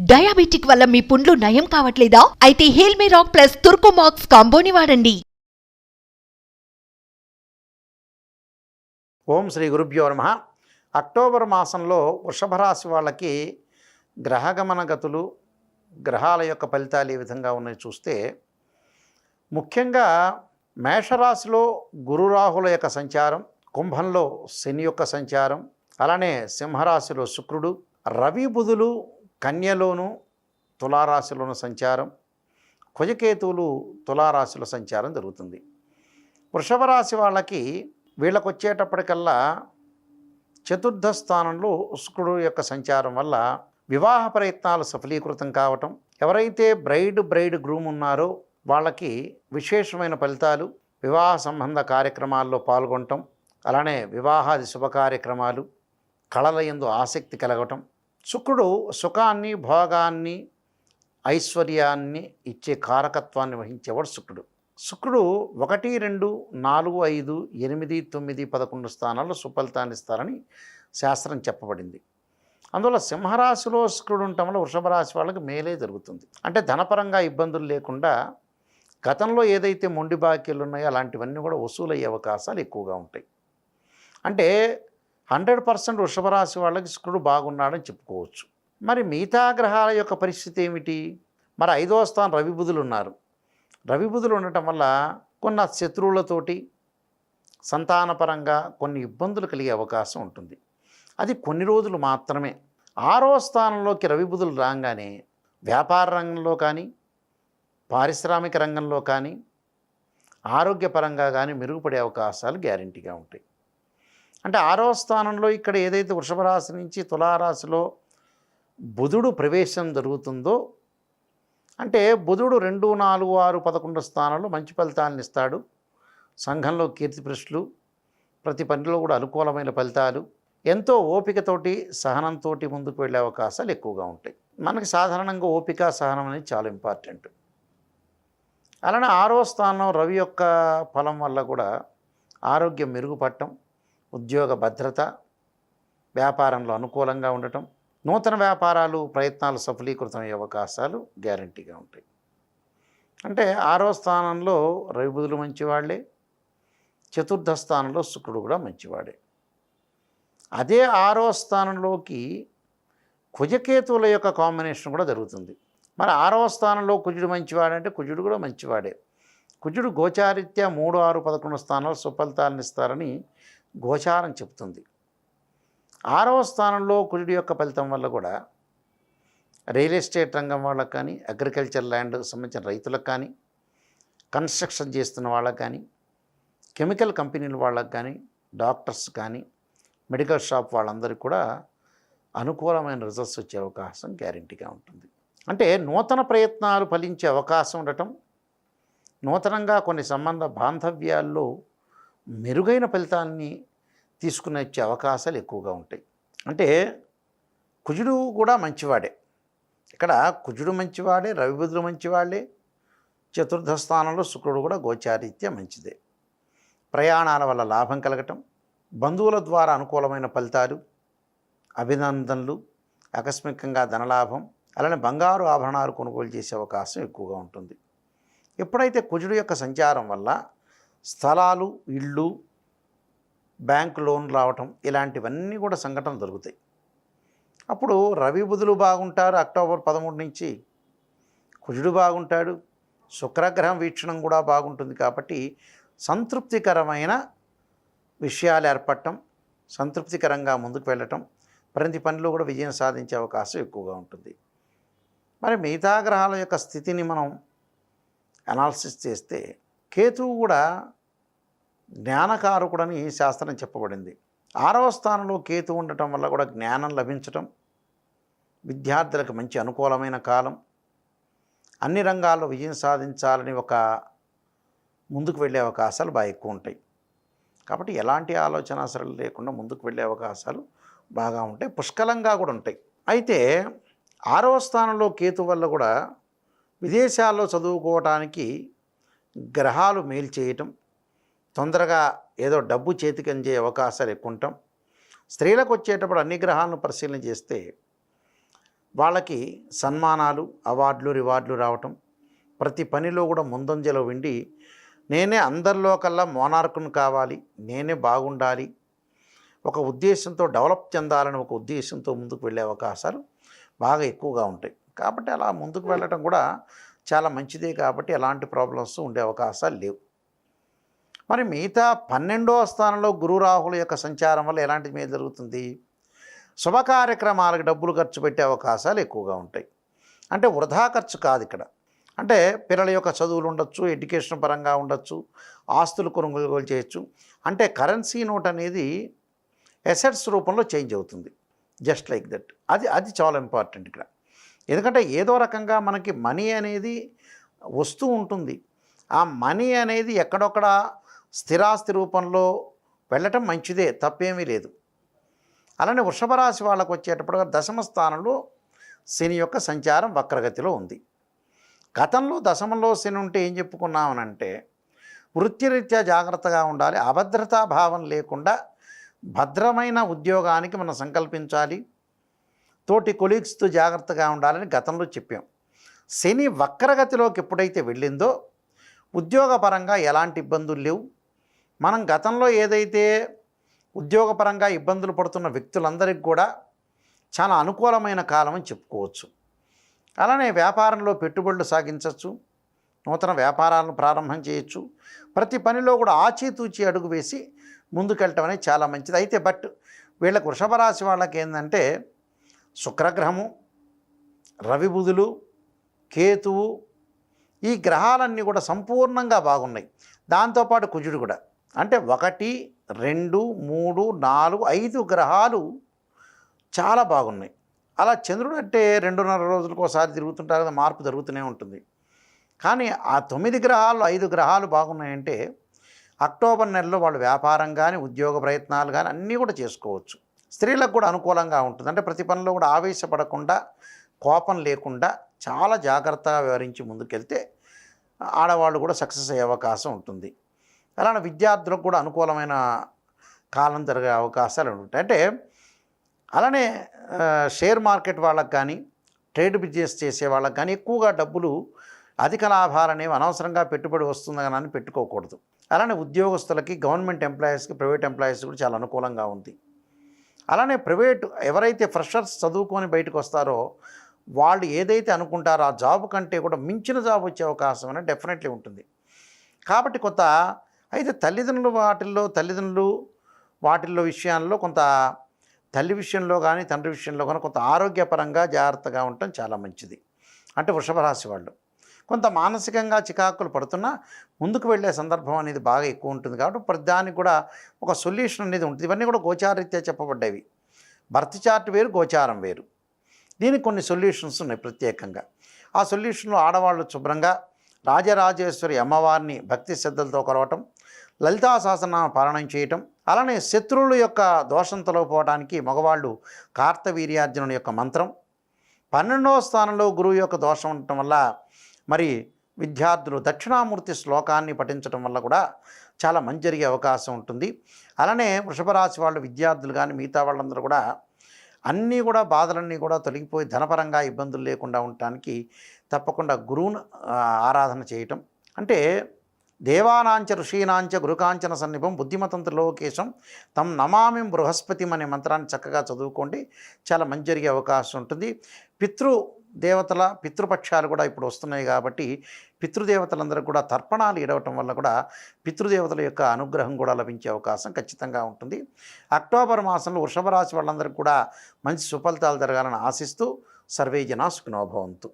Diabetic వల్ల మీ పుండ్లు నయం కావట్లేదా? అయితే హేల్మే రాక్ ప్లస్ తుర్కోమాక్స్ కాంబోని వాడండి. ఓం శ్రీ గురుభ్యో నమః. అక్టోబర్ మాసంలో వృషభ రాశి వాళ్ళకి గ్రహగమన గతులు, గ్రహాల యొక్క ఫలితాలు ఏ విధంగా ఉన్నాయో చూస్తే, ముఖ్యంగా మేషరాశిలో గురు రాహుల యొక్క సంచారం, కుంభంలో శని యొక్క సంచారం, అలానే సింహరాశిలో శుక్రుడు, రవి బుధులు కన్యలోను తులారాశిలోను సంచారం, కుజకేతువులు తులారాశిలో సంచారం జరుగుతుంది. వృషభ రాశి వాళ్ళకి వీళ్ళకు వచ్చేటప్పటికల్లా చతుర్థ స్థానంలో శుక్రుడు యొక్క సంచారం వల్ల వివాహ ప్రయత్నాలు సఫలీకృతం కావటం, ఎవరైతే బ్రైడ్ గ్రూమ్ ఉన్నారో వాళ్ళకి విశేషమైన ఫలితాలు, వివాహ సంబంధ కార్యక్రమాల్లో పాల్గొనటం, అలానే వివాహాది శుభ కార్యక్రమాలు, కళల యందు ఆసక్తి కలగటం. శుక్రుడు సుఖాన్ని, భోగాన్ని, ఐశ్వర్యాన్ని ఇచ్చే కారకత్వాన్ని వహించేవాడు శుక్రుడు. శుక్రుడు 1, 2, 4, 5, 8, 9, 11 స్థానాల్లో సుఫలితాన్ని ఇస్తారని శాస్త్రం చెప్పబడింది. అందువల్ల సింహరాశిలో శుక్రుడు ఉండటం వల్ల వృషభ రాశి వాళ్ళకి మేలే జరుగుతుంది. అంటే ధనపరంగా ఇబ్బందులు లేకుండా గతంలో ఏదైతే మొండి బాకీలు ఉన్నాయో అలాంటివన్నీ కూడా వసూలయ్యే అవకాశాలు ఎక్కువగా ఉంటాయి. అంటే 100% వృషభ రాశి వాళ్ళకి శుక్రుడు బాగున్నాడని చెప్పుకోవచ్చు. మరి మిగతా గ్రహాల యొక్క పరిస్థితి ఏమిటి? మరి 5వ స్థానం రవి బుధులు ఉన్నారు. రవి బుధులు ఉండటం వల్ల కొన్ని శత్రువులతోటి సంతానపరంగా కొన్ని ఇబ్బందులు కలిగే అవకాశం ఉంటుంది. అది కొన్ని రోజులు మాత్రమే. 6వ స్థానంలోకి రవి బుధులు రాగానే వ్యాపార రంగంలో కానీ, పారిశ్రామిక రంగంలో కానీ, ఆరోగ్యపరంగా కానీ మెరుగుపడే అవకాశాలు గ్యారెంటీగా ఉంటాయి. అంటే 6వ స్థానంలో ఇక్కడ ఏదైతే వృషభ రాశి నుంచి తులారాశిలో బుధుడు ప్రవేశం జరుగుతుందో, అంటే బుధుడు 2, 4, 6, 11 స్థానాల్లో మంచి ఫలితాలను ఇస్తాడు. సంఘంలో కీర్తి ప్రశ్నలు, ప్రతి పనిలో కూడా అనుకూలమైన ఫలితాలు, ఎంతో ఓపికతోటి సహనంతో ముందుకు వెళ్ళే అవకాశాలు ఎక్కువగా ఉంటాయి. మనకి సాధారణంగా ఓపిక, సహనం అనేది చాలా ఇంపార్టెంట్. అలానే 6వ స్థానం రవి యొక్క ఫలం వల్ల కూడా ఆరోగ్యం మెరుగుపడటం, ఉద్యోగ భద్రత, వ్యాపారంలో అనుకూలంగా ఉండటం, నూతన వ్యాపారాలు ప్రయత్నాలు సఫలీకృతం అయ్యే అవకాశాలు గ్యారంటీగా ఉంటాయి. అంటే 6వ స్థానంలో రవి బుధులు మంచివాళ్లే, చతుర్థ స్థానంలో శుక్రుడు కూడా మంచివాడే. అదే 6వ స్థానంలోకి కుజకేతువుల యొక్క కాంబినేషన్ కూడా జరుగుతుంది. మరి 6వ స్థానంలో కుజుడు మంచివాడంటే కుజుడు కూడా మంచివాడే. కుజుడు గోచారిత్యా 3, 6, 11 స్థానాలు సుఫలితాలను ఇస్తారని గోచారం చెప్తుంది. 6వ స్థానంలో కుజుడి యొక్క ఫలితం వల్ల కూడా రియల్ ఎస్టేట్ రంగం వాళ్ళకు కానీ, అగ్రికల్చర్ ల్యాండ్ సంబంధించిన రైతులకు కానీ, కన్స్ట్రక్షన్ చేస్తున్న వాళ్ళకు కానీ, కెమికల్ కంపెనీల వాళ్ళకు కానీ, డాక్టర్స్ కానీ, మెడికల్ షాప్ వాళ్ళందరికీ కూడా అనుకూలమైన రిజల్ట్స్ వచ్చే అవకాశం గ్యారెంటీగా ఉంటుంది. అంటే నూతన ప్రయత్నాలు ఫలించే అవకాశం ఉండటం, నూతనంగా కొన్ని సంబంధ బాంధవ్యాల్లో మెరుగైన ఫలితాన్ని తీసుకుని వచ్చే అవకాశాలు ఎక్కువగా ఉంటాయి. అంటే కుజుడు కూడా మంచివాడే. ఇక్కడ కుజుడు మంచివాడే, రవి బుధులు మంచివాళ్ళే, చతుర్థ స్థానంలో శుక్రుడు కూడా గోచారీత్యా మంచిదే. ప్రయాణాల వల్ల లాభం కలగటం, బంధువుల ద్వారా అనుకూలమైన ఫలితాలు, అభినందనలు, ఆకస్మికంగా ధనలాభం, అలానే బంగారు ఆభరణాలు కొనుగోలు చేసే అవకాశం ఎక్కువగా ఉంటుంది. ఎప్పుడైతే కుజుడు యొక్క సంచారం వల్ల స్థలాలు, ఇళ్ళు, బ్యాంక్ లోన్ రావటం ఇలాంటివన్నీ కూడా సంఘటనలు జరుగుతాయి. అప్పుడు రవి బుధులు బాగుంటారు. అక్టోబర్ 13 నుంచి కుజుడు బాగుంటాడు, శుక్రగ్రహం వీక్షణం కూడా బాగుంటుంది. కాబట్టి సంతృప్తికరమైన విషయాలు ఏర్పడటం, సంతృప్తికరంగా ముందుకు వెళ్ళటం, ప్రతి పనిలో కూడా విజయం సాధించే అవకాశం ఎక్కువగా ఉంటుంది. మరి మిగతా గ్రహాల యొక్క స్థితిని మనం అనాలిసిస్ చేస్తే, కేతువు కూడా జ్ఞానకారకుడని శాస్త్రం చెప్పబడింది. 6వ స్థానంలో కేతువు ఉండటం వల్ల కూడా జ్ఞానం లభించటం, విద్యార్థులకు మంచి అనుకూలమైన కాలం, అన్ని రంగాల్లో విజయం సాధించాలని ఒక ముందుకు వెళ్ళే అవకాశాలు బాగా ఎక్కువ ఉంటాయి. కాబట్టి ఎలాంటి ఆలోచన అసలు లేకుండా ముందుకు వెళ్ళే అవకాశాలు బాగా ఉంటాయి, పుష్కలంగా కూడా ఉంటాయి. అయితే 6వ స్థానంలో కేతు వల్ల కూడా విదేశాల్లో చదువుకోవడానికి గ్రహాలు మేలు చేయటం, తొందరగా ఏదో డబ్బు చేతికి అందే అవకాశాలు ఎక్కువ ఉంటాం. స్త్రీలకు వచ్చేటప్పుడు అన్ని గ్రహాలను పరిశీలన చేస్తే వాళ్ళకి సన్మానాలు, అవార్డులు, రివార్డులు రావటం, ప్రతి పనిలో కూడా ముందంజలో ఉండి నేనే అందరిలో కల్లా మోనార్కుని కావాలి, నేనే బాగుండాలి, ఒక ఉద్దేశంతో డెవలప్ చెందాలని ఒక ఉద్దేశంతో ముందుకు వెళ్ళే అవకాశాలు బాగా ఎక్కువగా ఉంటాయి. కాబట్టి అలా ముందుకు వెళ్ళటం కూడా చాలా మంచిదే. కాబట్టి ఎలాంటి ప్రాబ్లమ్స్ ఉండే అవకాశాలు లేవు. మరి మిగతా 12వ స్థానంలో గురు రాహుల యొక్క సంచారం వల్ల ఎలాంటి మేలు జరుగుతుంది? శుభ కార్యక్రమాలకు డబ్బులు ఖర్చు పెట్టే అవకాశాలు ఎక్కువగా ఉంటాయి. అంటే వృధా ఖర్చు కాదు ఇక్కడ. అంటే పిల్లల యొక్క చదువులు ఉండొచ్చు, ఎడ్యుకేషన్ పరంగా ఉండొచ్చు, ఆస్తులు కొనుగోలు చేయొచ్చు. అంటే కరెన్సీ నోట్ అనేది ఎసెట్స్ రూపంలో చేంజ్ అవుతుంది. Just like that. అది చాలా ఇంపార్టెంట్ ఇక్కడ. ఎందుకంటే ఏదో రకంగా మనకి మనీ అనేది వస్తూ ఉంటుంది. ఆ మనీ అనేది ఎక్కడొక్కడ స్థిరాస్తి రూపంలో వెళ్ళటం మంచిదే, తప్పేమీ లేదు. అలానే వృషభ రాశి వాళ్ళకు వచ్చేటప్పుడు దశమ స్థానంలో శని యొక్క సంచారం వక్రగతిలో ఉంది. గతంలో దశమంలో శని ఉంటే ఏం చెప్పుకున్నామనంటే వృత్తిరీత్యా జాగ్రత్తగా ఉండాలి, అభద్రతా భావం లేకుండా భద్రమైన ఉద్యోగానికి మనం సంకల్పించాలి, తోటి కొలీగ్స్తో జాగ్రత్తగా ఉండాలని గతంలో చెప్పాం. శని వక్రగతిలోకి ఎప్పుడైతే వెళ్ళిందో ఉద్యోగపరంగా ఎలాంటి ఇబ్బందులు లేవు. మనం గతంలో ఏదైతే ఉద్యోగపరంగా ఇబ్బందులు పడుతున్న వ్యక్తులందరికీ కూడా చాలా అనుకూలమైన కాలం అని చెప్పుకోవచ్చు. అలానే వ్యాపారంలో పెట్టుబడులు సాగించవచ్చు, నూతన వ్యాపారాలను ప్రారంభం చేయొచ్చు. ప్రతి పనిలో కూడా ఆచితూచి అడుగు వేసి ముందుకెళ్ళటం అనేది చాలా మంచిది. అయితే వీళ్ళకి వృషభ రాశి వాళ్ళకి ఏంటంటే శుక్రగ్రహము, రవి బుధులు, కేతువు, ఈ గ్రహాలన్నీ కూడా సంపూర్ణంగా బాగున్నాయి. దాంతోపాటు కుజుడు కూడా. అంటే 1, 2, 3, 4, 5 గ్రహాలు చాలా బాగున్నాయి. అలా చంద్రుడు అంటే 2.5 రోజులకు ఒకసారి తిరుగుతుంటారు కదా, మార్పు జరుగుతూనే ఉంటుంది. కానీ ఆ 9 గ్రహాలు 5 గ్రహాలు బాగున్నాయంటే అక్టోబర్ నెలలో వాళ్ళు వ్యాపారం కానీ ఉద్యోగ ప్రయత్నాలు కానీ అన్నీ కూడా చేసుకోవచ్చు. స్త్రీలకు కూడా అనుకూలంగా ఉంటుంది. అంటే ప్రతి పనిలో కూడా ఆవేశపడకుండా, కోపం లేకుండా చాలా జాగ్రత్తగా వ్యవహరించి ముందుకెళ్తే ఆడవాళ్ళు కూడా సక్సెస్ అయ్యే అవకాశం ఉంటుంది. అలానే విద్యార్థులకు కూడా అనుకూలమైన కాలం జరిగే అవకాశాలు ఉంటాయి. అంటే అలానే షేర్ మార్కెట్ వాళ్ళకి కానీ, ట్రేడ్ బిజినెస్ చేసే వాళ్ళకి కానీ ఎక్కువగా డబ్బులు, అధిక లాభాలనేవి అనవసరంగా పెట్టుబడి వస్తుందని అని పెట్టుకోకూడదు. అలానే ఉద్యోగస్తులకి, గవర్నమెంట్ ఎంప్లాయీస్కి, ప్రైవేట్ ఎంప్లాయీస్ కూడా చాలా అనుకూలంగా ఉంది. అలానే ప్రైవేట్ ఎవరైతే ఫ్రెషర్స్ చదువుకొని బయటకు వస్తారో వాళ్ళు ఏదైతే అనుకుంటారో ఆ జాబ్ కంటే కూడా మించిన జాబ్ వచ్చే అవకాశం అనేది డెఫినెట్లీ ఉంటుంది. కాబట్టి అయితే తల్లిదండ్రులు వాటిల్లో విషయాల్లో కొంత తల్లి విషయంలో కానీ తండ్రి విషయంలో కానీ కొంత ఆరోగ్యపరంగా జాగ్రత్తగా ఉండటం చాలా మంచిది. అంటే వృషభ రాశి వాళ్ళు కొంత మానసికంగా చికాకులు పడుతున్నా ముందుకు వెళ్ళే సందర్భం అనేది బాగా ఎక్కువ ఉంటుంది. కాబట్టి ప్రతిదానికి కూడా ఒక సొల్యూషన్ అనేది ఉంటుంది. ఇవన్నీ కూడా గోచారరీత్యా చెప్పబడ్డవి. బర్త్ చార్ట్ వేరు, గోచారం వేరు. దీనికి కొన్ని సొల్యూషన్స్ ఉన్నాయి ప్రత్యేకంగా. ఆ సొల్యూషన్లో ఆడవాళ్ళు శుభ్రంగా రాజరాజేశ్వరి అమ్మవారిని భక్తి శ్రద్ధలతో కొలవటం, లలితా సహస్రనామ పారాయణం చేయటం, అలానే శత్రువుల యొక్క దోషం తొలగిపోవడానికి మగవాళ్ళు కార్తవీర్యార్జునుని యొక్క మంత్రం, 12వ స్థానంలో గురువు యొక్క దోషం ఉండటం వల్ల మరి విద్యార్థులు దక్షిణామూర్తి శ్లోకాన్ని పఠించడం వల్ల కూడా చాలా మంచి జరిగే అవకాశం ఉంటుంది. అలానే వృషభ రాశి వాళ్ళు విద్యార్థులు కానీ మిగతా వాళ్ళందరూ కూడా అన్నీ కూడా బాధలన్నీ కూడా తొలగిపోయి ధనపరంగా ఇబ్బందులు లేకుండా ఉండటానికి తప్పకుండా గురువును ఆరాధన చేయటం. అంటే దేవానాంచ ఋషీనాంచ గురుకాంచన సన్నిభం బుద్ధిమతంత్ర లోకేశం తం నమామి బృహస్పతి అనే మంత్రాన్ని చక్కగా చదువుకోండి, చాలా మంచి జరిగే అవకాశం ఉంటుంది. పితృపక్షాలు కూడా ఇప్పుడు వస్తున్నాయి కాబట్టి పితృదేవతలందరూ కూడా తర్పణాలు ఇడవటం వల్ల కూడా పితృదేవతల యొక్క అనుగ్రహం కూడా లభించే అవకాశం ఖచ్చితంగా ఉంటుంది. అక్టోబర్ మాసంలో వృషభ రాశి వాళ్ళందరికీ కూడా మంచి సుఫలితాలు జరగాలని ఆశిస్తూ సర్వే జనా సుఖినో భవంతు.